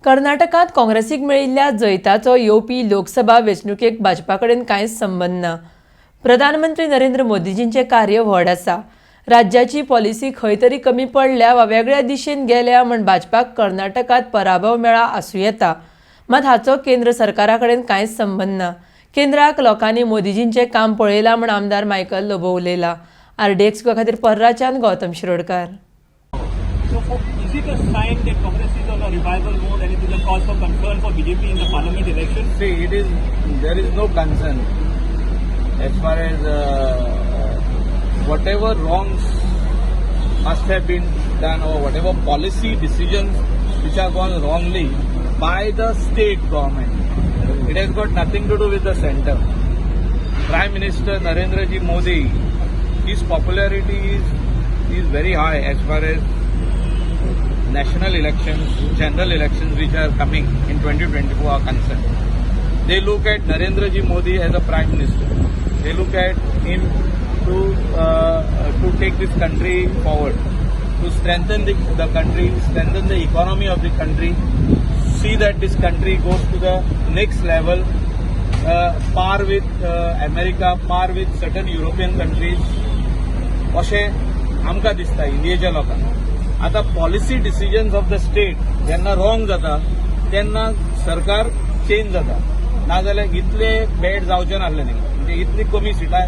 कर्नाटकात काँग्रेसीक मेळिल्ल्या जैताचो येवपी लोकसभा वेंचणुकेक भाजपा कडेन कांयच संबंद ना। प्रधानमंत्री नरेंद्र मोदीजींचे कार्य व्हड आसा। राज्याची पॉलिसी खंय तरी कमी पडल्या वा वेगळ्या दिशेन गेल्या म्हण भाजपाक कर्नाटकात पराभव मेळा आसूं येता, मात हाचो केंद्र सरकारा कडेन कांयच संबंद ना। केंद्राक लोकांनी मोदीजींचे काम पळयलां म्हण आमदार मायकल लोबो उलयला। RDX खातीर पर्राच्यान Gautam Shirodkar. Is it a sign that Congress is on a revival mode and it is a cause for concern for BJP in the parliament election? See, there is no concern as far as whatever wrongs must have been done or whatever policy decisions which are gone wrongly by the state government. It has got nothing to do with the center. Prime Minister Narendra Ji Modi, his popularity is very high as far as national elections, general elections which are coming in 2024 are concerned. They look at Narendra Ji Modi as a Prime Minister. They look at him to take this country forward, to strengthen the country, strengthen the economy of the country, see that this country goes to the next level, par with America, par with certain European countries. अशें आमकां दिसता इंडियेच्या लोकांक। आता policy decisions of the state जेन्ना wrong जाता तेन्ना सरकार change जाता, नाजाल्यार इतले बॅड जावचे नासले न्ही, म्हणजे इतली कमी सिटां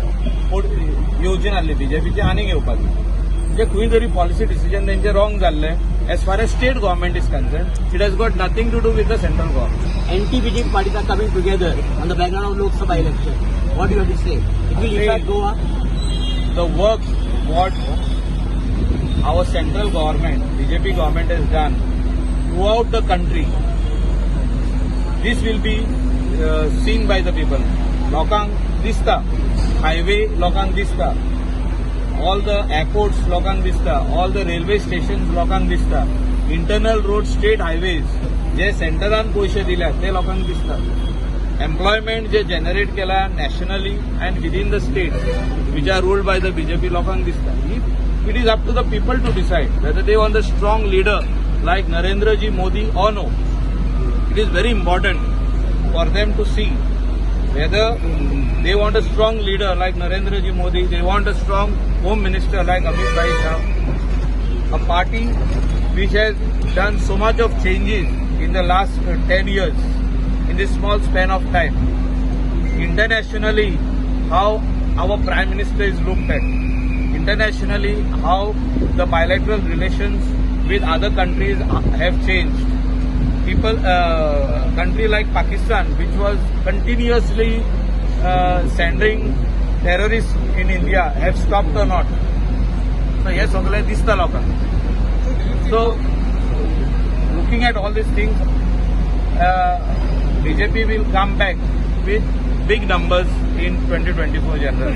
येवची नासली बीजेपीचे आनीक येवपाक। म्हणजे खंय तरी पॉलिसी डिसिजन तेंचे रॉंग जाल्ले as far as state government is concern. It has got nothing to do with the central government. Anti-BJP parties are coming together on the background of Lok Sabha election. What do you have to say? It will impact Goa? The work what our central government, BJP government has done throughout the country, this will be seen by the people. Lokank dista, highway lokank dista, all the airports lokank dista, all the railway stations lokank dista, internal roads, state highways जे सेंटरान पैसे दिल्यात ते लोकांक दिसता। Employment जे generate केला nationally and within the state which are ruled by the BJP लोकांक दिसता। It is up to the people to decide whether they want a strong leader like Narendra Ji Modi or no. It is very important for them to see whether they want a strong leader like Narendra Ji Modi, they want a strong home minister like Amit Bhai Shah, a party which has done so much of changes in the last 10 years in this small span of time. Internationally, how our Prime Minister is looked at. Internationally, how the bilateral relations with other countries have changed. People, country like Pakistan, which was continuously sending terrorists in India, have stopped or not. So yes, सगळे दिसता लोकांक. So looking at all these things, BJP will come back with big numbers in 2024 general.